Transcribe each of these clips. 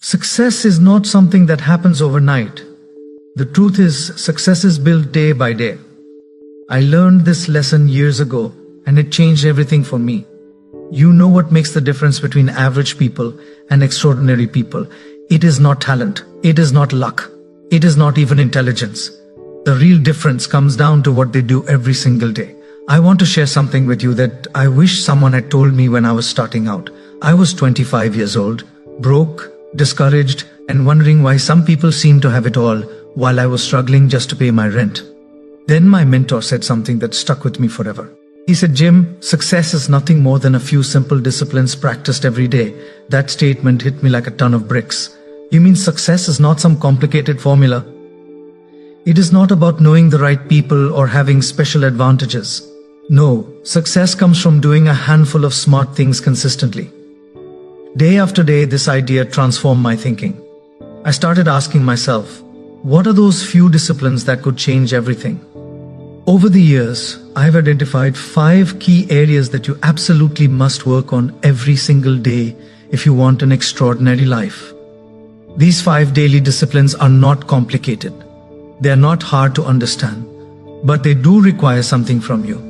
Success is not something that happens overnight. The truth is, success is built day by day. I learned this lesson years ago, and it changed everything for me. You know what makes the difference between average people and extraordinary people. It is not talent. It is not luck. It is not even intelligence. The real difference comes down to what they do every single day. I want to share something with you that I wish someone had told me when I was starting out. I was 25 years old, broke, discouraged, and wondering why some people seem to have it all while I was struggling just to pay my rent. Then my mentor said something that stuck with me forever. He said, "Jim, success is nothing more than a few simple disciplines practiced every day." That statement hit me like a ton of bricks. You mean success is not some complicated formula? It is not about knowing the right people or having special advantages. No, success comes from doing a handful of smart things consistently. Day after day, this idea transformed my thinking. I started asking myself, what are those few disciplines that could change everything? Over the years, I've identified 5 key areas that you absolutely must work on every single day if you want an extraordinary life. These 5 daily disciplines are not complicated. They are not hard to understand, but they do require something from you.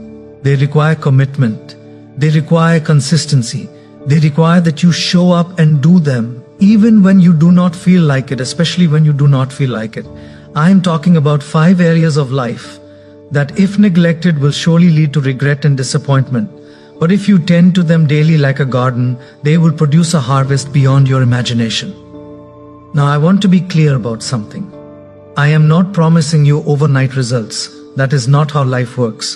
They require commitment. They require consistency. They require that you show up and do them, even when you do not feel like it, especially when you do not feel like it. I am talking about 5 areas of life that, if neglected, will surely lead to regret and disappointment. But if you tend to them daily like a garden, they will produce a harvest beyond your imagination. Now, I want to be clear about something. I am not promising you overnight results. That is not how life works.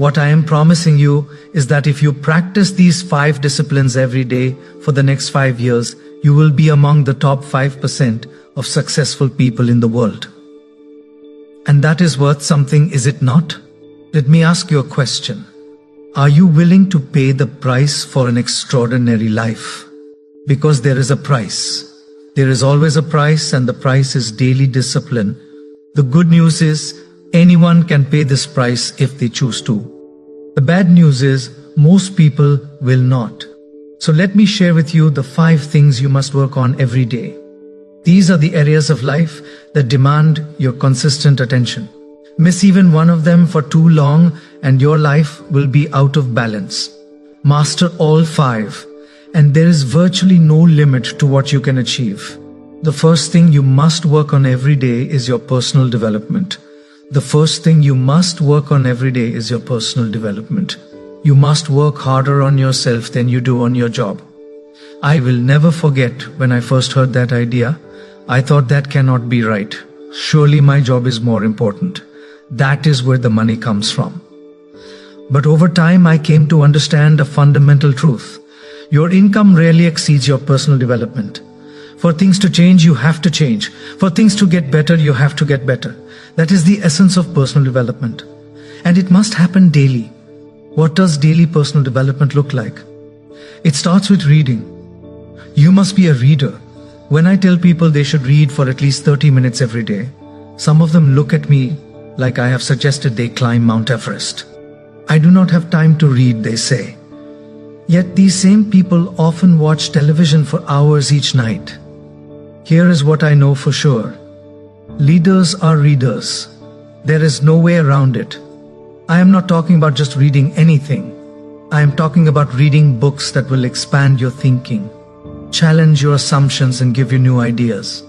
What I am promising you is that if you practice these 5 disciplines every day for the next 5 years, you will be among the top 5% of successful people in the world. And that is worth something, is it not? Let me ask you a question. Are you willing to pay the price for an extraordinary life? Because there is a price. There is always a price, and the price is daily discipline. The good news is, anyone can pay this price if they choose to. The bad news is, most people will not. So let me share with you the 5 things you must work on every day. These are the areas of life that demand your consistent attention. Miss even one of them for too long and your life will be out of balance. Master all 5, and there is virtually no limit to what you can achieve. The first thing you must work on every day is your personal development. The first thing you must work on every day is your personal development. You must work harder on yourself than you do on your job. I will never forget when I first heard that idea. I thought that cannot be right. Surely my job is more important. That is where the money comes from. But over time, I came to understand a fundamental truth. Your income rarely exceeds your personal development. For things to change, you have to change. For things to get better, you have to get better. That is the essence of personal development. And it must happen daily. What does daily personal development look like? It starts with reading. You must be a reader. When I tell people they should read for at least 30 minutes every day, some of them look at me like I have suggested they climb Mount Everest. I do not have time to read, they say. Yet these same people often watch television for hours each night. Here is what I know for sure. Leaders are readers. There is no way around it. I am not talking about just reading anything. I am talking about reading books that will expand your thinking, challenge your assumptions, and give you new ideas.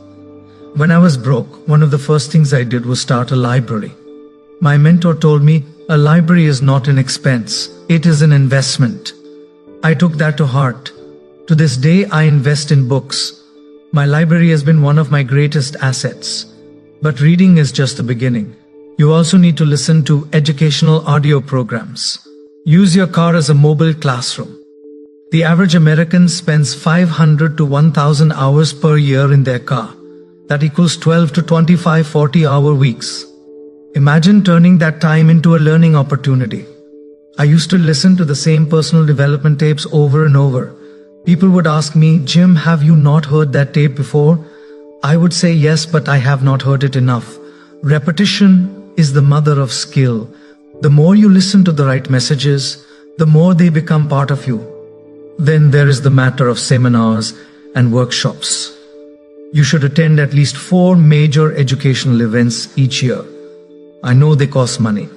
When I was broke, one of the first things I did was start a library. My mentor told me, a library is not an expense, it is an investment. I took that to heart. To this day, I invest in books. My library has been one of my greatest assets. But reading is just the beginning. You also need to listen to educational audio programs. Use your car as a mobile classroom. The average American spends 500 to 1,000 hours per year in their car. That equals 12 to 25 40-hour weeks. Imagine turning that time into a learning opportunity. I used to listen to the same personal development tapes over and over. People would ask me, "Jim, have you not heard that tape before?" I would say, "Yes, but I have not heard it enough." Repetition is the mother of skill. The more you listen to the right messages, the more they become part of you. Then there is the matter of seminars and workshops. You should attend at least 4 major educational events each year. I know they cost money.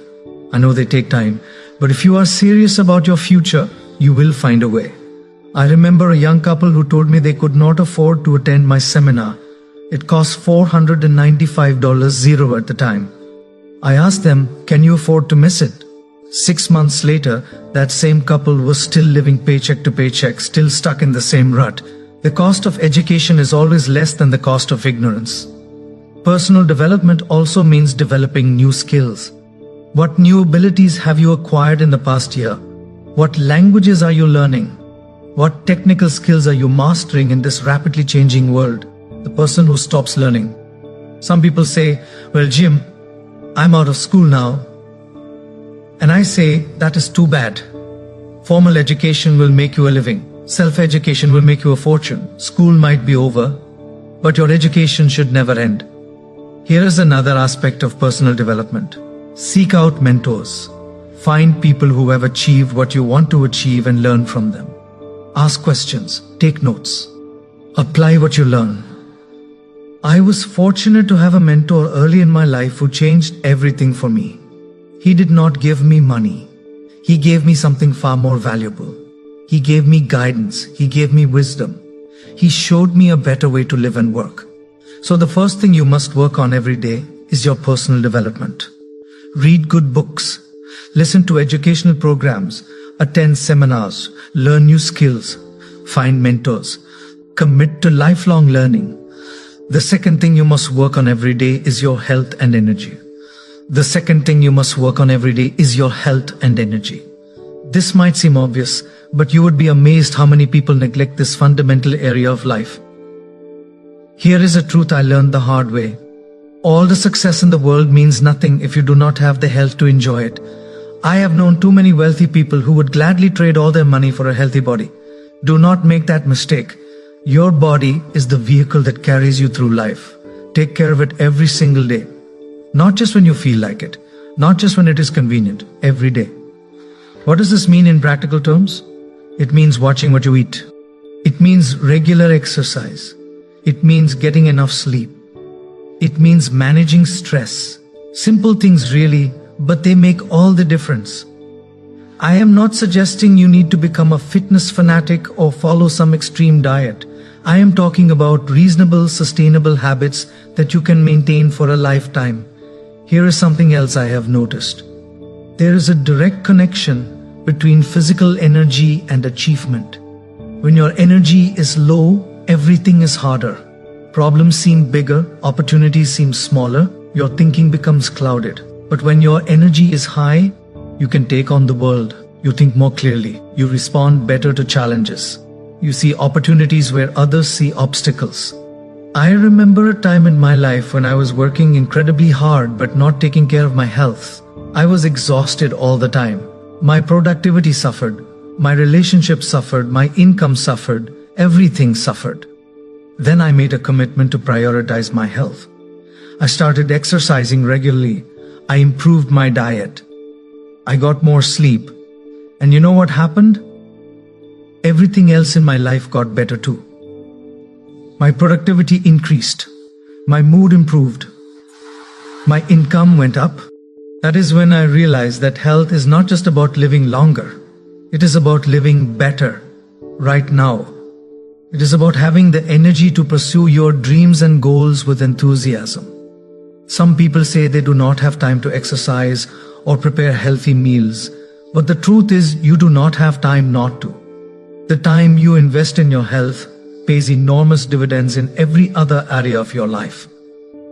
I know they take time. But if you are serious about your future, you will find a way. I remember a young couple who told me they could not afford to attend my seminar. It cost $495 at the time. I asked them, can you afford to miss it? 6 months later, that same couple was still living paycheck to paycheck, still stuck in the same rut. The cost of education is always less than the cost of ignorance. Personal development also means developing new skills. What new abilities have you acquired in the past year? What languages are you learning? What technical skills are you mastering in this rapidly changing world? The person who stops learning. Some people say, well, Jim, I'm out of school now. And I say, that is too bad. Formal education will make you a living. Self-education will make you a fortune. School might be over, but your education should never end. Here is another aspect of personal development. Seek out mentors. Find people who have achieved what you want to achieve and learn from them. Ask questions. Take notes. Apply what you learn. I was fortunate to have a mentor early in my life who changed everything for me. He did not give me money. He gave me something far more valuable. He gave me guidance. He gave me wisdom. He showed me a better way to live and work. So the first thing you must work on every day is your personal development. Read good books. Listen to educational programs. Attend seminars. Learn new skills. Find mentors. Commit to lifelong learning. The second thing you must work on every day is your health and energy. The second thing you must work on every day is your health and energy. This might seem obvious, but you would be amazed how many people neglect this fundamental area of life. Here is a truth I learned the hard way. All the success in the world means nothing if you do not have the health to enjoy it. I have known too many wealthy people who would gladly trade all their money for a healthy body. Do not make that mistake. Your body is the vehicle that carries you through life. Take care of it every single day. Not just when you feel like it. Not just when it is convenient. Every day. What does this mean in practical terms? It means watching what you eat. It means regular exercise. It means getting enough sleep. It means managing stress. Simple things really, but they make all the difference. I am not suggesting you need to become a fitness fanatic or follow some extreme diet. I am talking about reasonable, sustainable habits that you can maintain for a lifetime. Here is something else I have noticed. There is a direct connection between physical energy and achievement. When your energy is low, everything is harder. Problems seem bigger, opportunities seem smaller, your thinking becomes clouded. But when your energy is high, you can take on the world. You think more clearly. You respond better to challenges. You see opportunities where others see obstacles. I remember a time in my life when I was working incredibly hard but not taking care of my health. I was exhausted all the time. My productivity suffered. My relationships suffered. My income suffered. Everything suffered. Then I made a commitment to prioritize my health. I started exercising regularly. I improved my diet. I got more sleep. And you know what happened? Everything else in my life got better too. My productivity increased. My mood improved. My income went up. That is when I realized that health is not just about living longer. It is about living better, right now. It is about having the energy to pursue your dreams and goals with enthusiasm. Some people say they do not have time to exercise or prepare healthy meals, but the truth is you do not have time not to. The time you invest in your health pays enormous dividends in every other area of your life.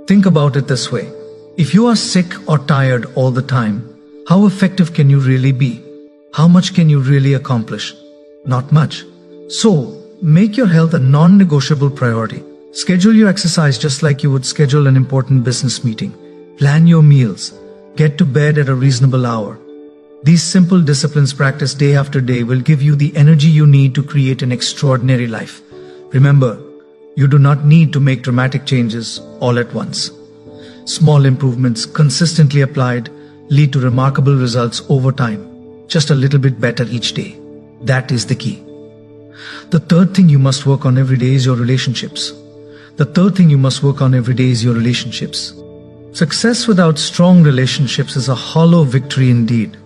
Think about it this way. If you are sick or tired all the time, how effective can you really be? How much can you really accomplish? Not much. So, make your health a non-negotiable priority. Schedule your exercise just like you would schedule an important business meeting. Plan your meals. Get to bed at a reasonable hour. These simple disciplines practiced day after day will give you the energy you need to create an extraordinary life. Remember, you do not need to make dramatic changes all at once. Small improvements consistently applied lead to remarkable results over time. Just a little bit better each day. That is the key. The third thing you must work on every day is your relationships. The third thing you must work on every day is your relationships. Success without strong relationships is a hollow victory indeed.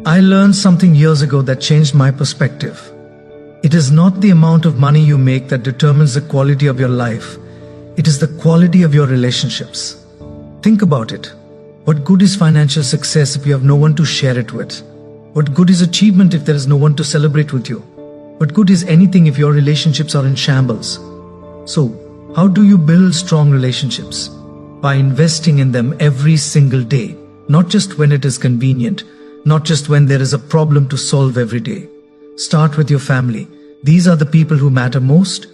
I learned something years ago that changed my perspective. It is not the amount of money you make that determines the quality of your life. It is the quality of your relationships. Think about it. What good is financial success if you have no one to share it with? What good is achievement if there is no one to celebrate with you? What good is anything if your relationships are in shambles? So, how do you build strong relationships? By investing in them every single day, not just when it is convenient, not just when there is a problem to solve every day. Start with your family. These are the people who matter most.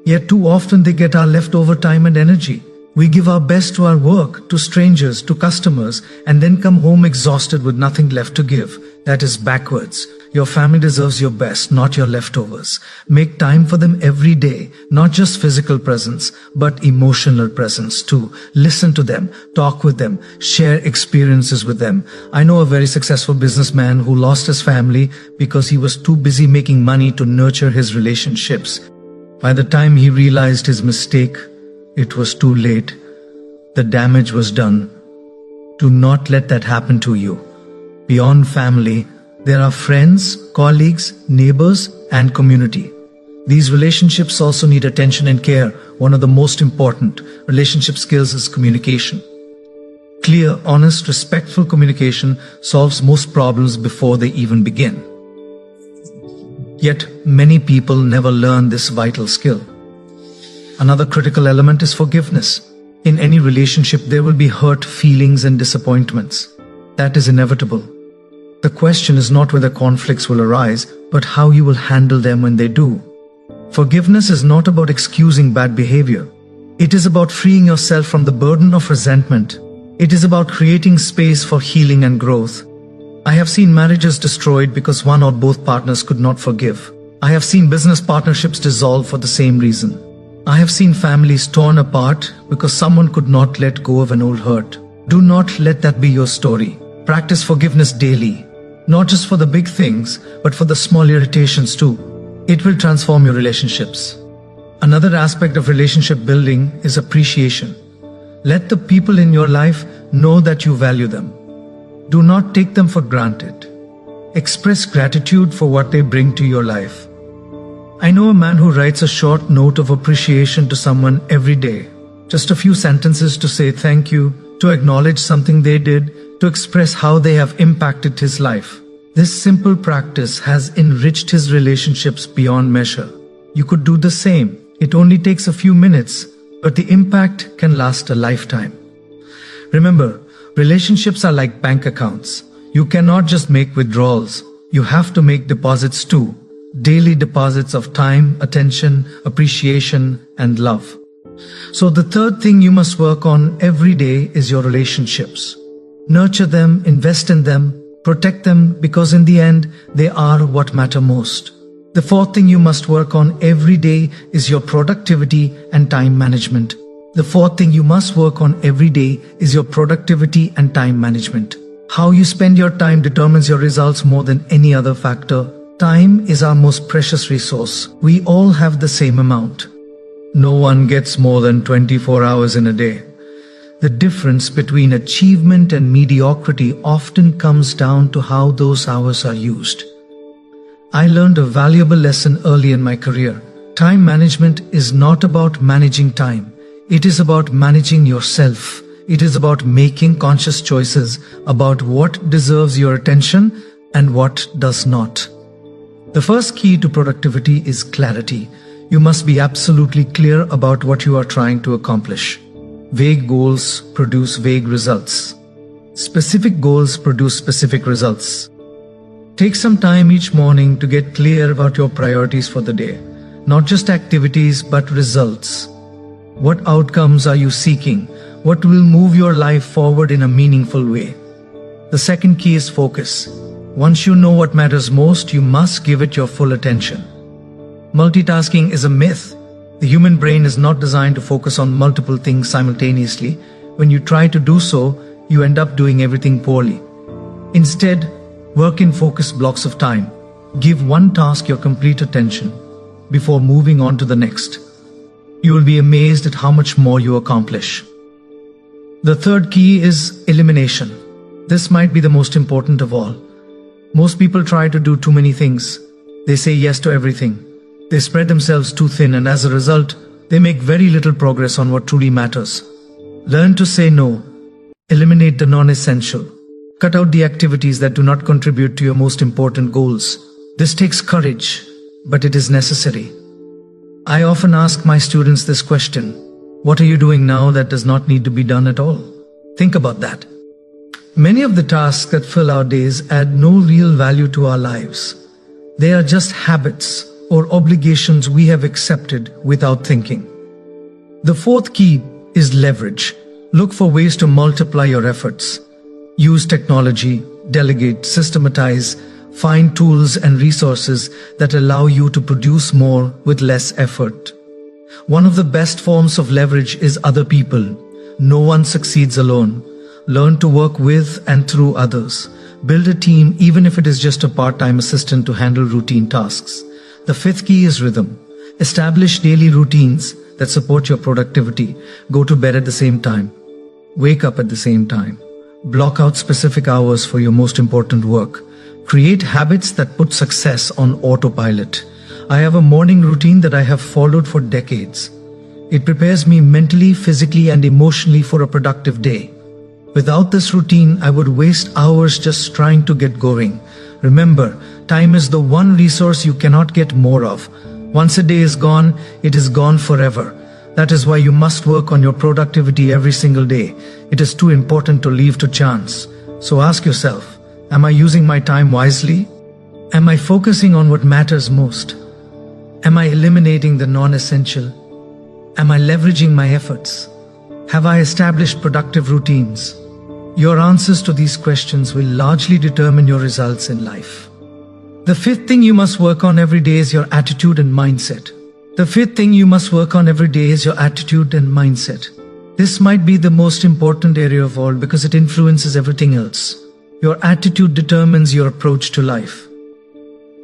Yet too often they get our leftover time and energy. We give our best to our work, to strangers, to customers, and then come home exhausted with nothing left to give. That is backwards. Your family deserves your best, not your leftovers. Make time for them every day, not just physical presence, but emotional presence too. Listen to them, talk with them, share experiences with them. I know a very successful businessman who lost his family because he was too busy making money to nurture his relationships. By the time he realized his mistake, it was too late. The damage was done. Do not let that happen to you. Beyond family, there are friends, colleagues, neighbors, and community. These relationships also need attention and care. One of the most important relationship skills is communication. Clear, honest, respectful communication solves most problems before they even begin. Yet, many people never learn this vital skill. Another critical element is forgiveness. In any relationship, there will be hurt feelings and disappointments. That is inevitable. The question is not whether conflicts will arise, but how you will handle them when they do. Forgiveness is not about excusing bad behavior. It is about freeing yourself from the burden of resentment. It is about creating space for healing and growth. I have seen marriages destroyed because one or both partners could not forgive. I have seen business partnerships dissolve for the same reason. I have seen families torn apart because someone could not let go of an old hurt. Do not let that be your story. Practice forgiveness daily. Not just for the big things, but for the small irritations too. It will transform your relationships. Another aspect of relationship building is appreciation. Let the people in your life know that you value them. Do not take them for granted. Express gratitude for what they bring to your life. I know a man who writes a short note of appreciation to someone every day. Just a few sentences to say thank you, to acknowledge something they did, to express how they have impacted his life. This simple practice has enriched his relationships beyond measure. You could do the same. It only takes a few minutes, but the impact can last a lifetime. Remember, relationships are like bank accounts. You cannot just make withdrawals. You have to make deposits too. Daily deposits of time, attention, appreciation, and love. So the third thing you must work on every day is your relationships. Nurture them, invest in them, protect them, because in the end, they are what matter most. The fourth thing you must work on every day is your productivity and time management. The fourth thing you must work on every day is your productivity and time management. How you spend your time determines your results more than any other factor. Time is our most precious resource. We all have the same amount. No one gets more than 24 hours in a day. The difference between achievement and mediocrity often comes down to how those hours are used. I learned a valuable lesson early in my career. Time management is not about managing time. It is about managing yourself. It is about making conscious choices about what deserves your attention and what does not. The first key to productivity is clarity. You must be absolutely clear about what you are trying to accomplish. Vague goals produce vague results. Specific goals produce specific results. Take some time each morning to get clear about your priorities for the day. Not just activities, but results. What outcomes are you seeking? What will move your life forward in a meaningful way? The second key is focus. Once you know what matters most, you must give it your full attention. Multitasking is a myth. The human brain is not designed to focus on multiple things simultaneously. When you try to do so, you end up doing everything poorly. Instead, work in focused blocks of time. Give one task your complete attention before moving on to the next. You will be amazed at how much more you accomplish. The third key is elimination. This might be the most important of all. Most people try to do too many things. They say yes to everything. They spread themselves too thin, and as a result, they make very little progress on what truly matters. Learn to say no. Eliminate the non-essential. Cut out the activities that do not contribute to your most important goals. This takes courage, but it is necessary. I often ask my students this question: what are you doing now that does not need to be done at all? Think about that. Many of the tasks that fill our days add no real value to our lives. They are just habits or obligations we have accepted without thinking. The fourth key is leverage. Look for ways to multiply your efforts. Use technology, delegate, systematize, find tools and resources that allow you to produce more with less effort. One of the best forms of leverage is other people. No one succeeds alone. Learn to work with and through others. Build a team, even if it is just a part-time assistant to handle routine tasks. The fifth key is rhythm. Establish daily routines that support your productivity. Go to bed at the same time. Wake up at the same time. Block out specific hours for your most important work. Create habits that put success on autopilot. I have a morning routine that I have followed for decades. It prepares me mentally, physically, and emotionally for a productive day. Without this routine, I would waste hours just trying to get going. Remember, time is the one resource you cannot get more of. Once a day is gone, it is gone forever. That is why you must work on your productivity every single day. It is too important to leave to chance. So ask yourself, am I using my time wisely? Am I focusing on what matters most? Am I eliminating the non-essential? Am I leveraging my efforts? Have I established productive routines? Your answers to these questions will largely determine your results in life. The fifth thing you must work on every day is your attitude and mindset. This might be the most important area of all because it influences everything else. Your attitude determines your approach to life.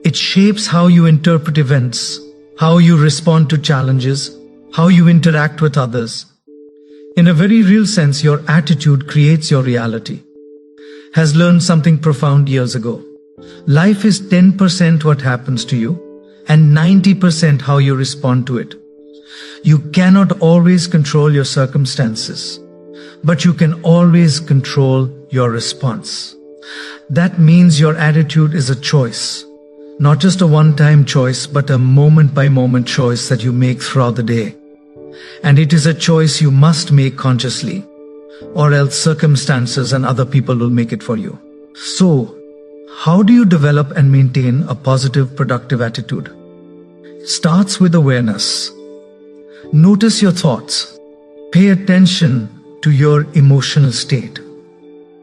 It shapes how you interpret events, how you respond to challenges, how you interact with others. In a very real sense, your attitude creates your reality. Has learned something profound years ago. Life is 10% what happens to you and 90% how you respond to it. You cannot always control your circumstances, but you can always control your response. That means your attitude is a choice, not just a one-time choice, but a moment-by-moment choice that you make throughout the day. And it is a choice you must make consciously, or else circumstances and other people will make it for you. So, how do you develop and maintain a positive, productive attitude? Starts with awareness. Notice your thoughts. Pay attention to your emotional state.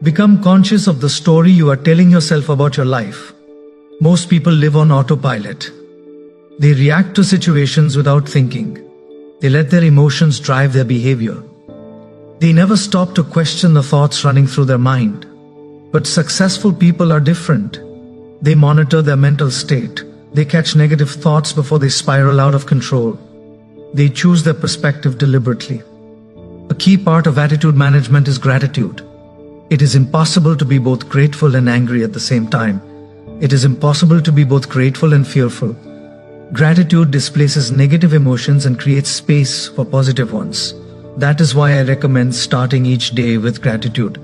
Become conscious of the story you are telling yourself about your life. Most people live on autopilot. They react to situations without thinking. They let their emotions drive their behavior. They never stop to question the thoughts running through their mind. But successful people are different. They monitor their mental state. They catch negative thoughts before they spiral out of control. They choose their perspective deliberately. A key part of attitude management is gratitude. It is impossible to be both grateful and angry at the same time. It is impossible to be both grateful and fearful. Gratitude displaces negative emotions and creates space for positive ones. That is why I recommend starting each day with gratitude.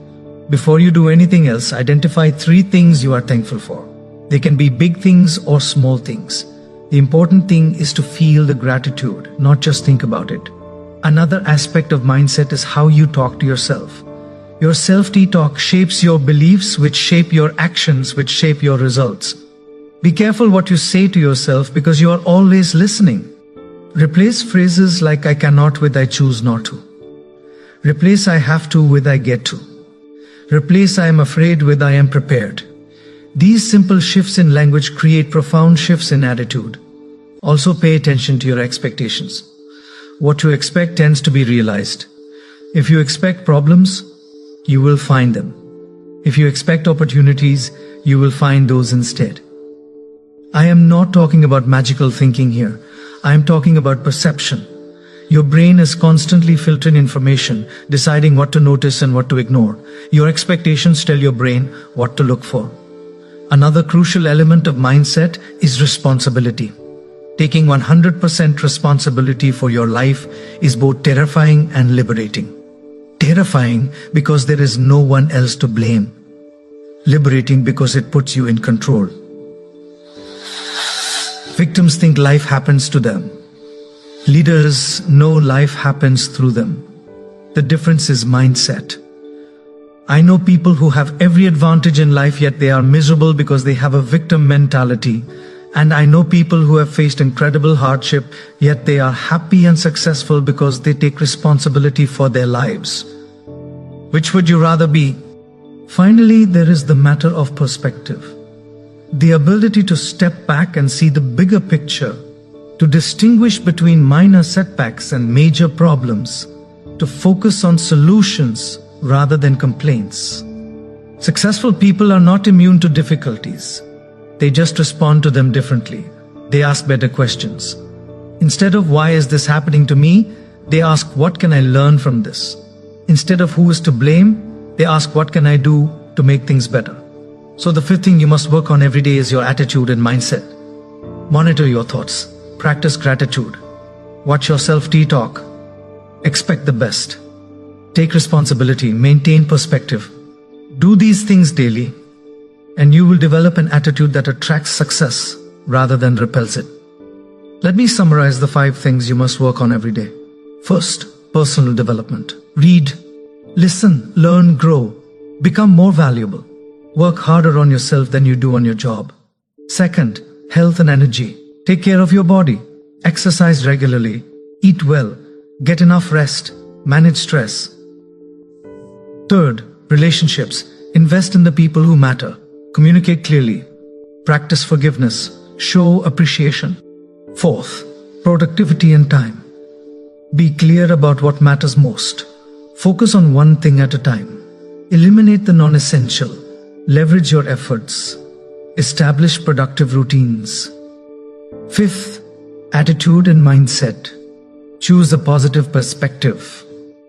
Before you do anything else, identify 3 things you are thankful for. They can be big things or small things. The important thing is to feel the gratitude, not just think about it. Another aspect of mindset is how you talk to yourself. Your self-talk shapes your beliefs, which shape your actions, which shape your results. Be careful what you say to yourself because you are always listening. Replace phrases like I cannot with I choose not to. Replace I have to with I get to. Replace I am afraid with I am prepared. These simple shifts in language create profound shifts in attitude. Also pay attention to your expectations. What you expect tends to be realized. If you expect problems, you will find them. If you expect opportunities, you will find those instead. I am not talking about magical thinking here. I am talking about perception. Your brain is constantly filtering information, deciding what to notice and what to ignore. Your expectations tell your brain what to look for. Another crucial element of mindset is responsibility. Taking 100% responsibility for your life is both terrifying and liberating. Terrifying because there is no one else to blame. Liberating because it puts you in control. Victims think life happens to them. Leaders know life happens through them. The difference is mindset. I know people who have every advantage in life, yet they are miserable because they have a victim mentality. And I know people who have faced incredible hardship, yet they are happy and successful because they take responsibility for their lives. Which would you rather be? Finally, there is the matter of perspective. The ability to step back and see the bigger picture, to distinguish between minor setbacks and major problems, to focus on solutions rather than complaints. Successful people are not immune to difficulties. They just respond to them differently. They ask better questions. Instead of why is this happening to me, they ask what can I learn from this? Instead of who is to blame, they ask what can I do to make things better? So the fifth thing you must work on every day is your attitude and mindset. Monitor your thoughts. Practice gratitude. Watch your self-talk. Expect the best. Take responsibility. Maintain perspective. Do these things daily, and you will develop an attitude that attracts success rather than repels it. Let me summarize the 5 things you must work on every day. First, personal development. Read, listen, learn, grow. Become more valuable. Work harder on yourself than you do on your job. Second, health and energy. Take care of your body. Exercise regularly. Eat well. Get enough rest. Manage stress. Third, relationships. Invest in the people who matter. Communicate clearly. Practice forgiveness. Show appreciation. Fourth, productivity and time. Be clear about what matters most. Focus on one thing at a time. Eliminate the non-essential. Leverage your efforts. Establish productive routines. Fifth, attitude and mindset. Choose a positive perspective.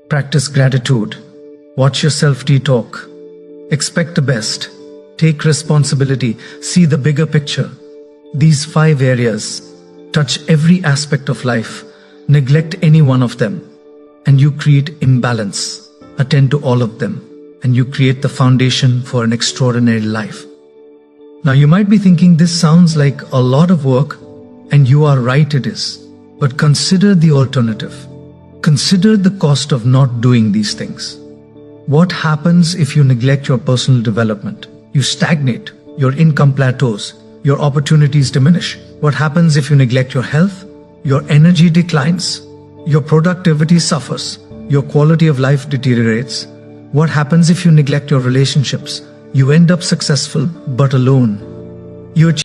Practice gratitude. Watch your self-talk. Expect the best. Take responsibility. See the bigger picture. These 5 areas touch every aspect of life. Neglect any one of them, and you create imbalance. Attend to all of them, and you create the foundation for an extraordinary life. Now you might be thinking this sounds like a lot of work, and you are right, it is. But consider the alternative. Consider the cost of not doing these things. What happens if you neglect your personal development? You stagnate, your income plateaus, your opportunities diminish. What happens if you neglect your health? Your energy declines, your productivity suffers, your quality of life deteriorates. What happens if you neglect your relationships? You end up successful but alone. You achieve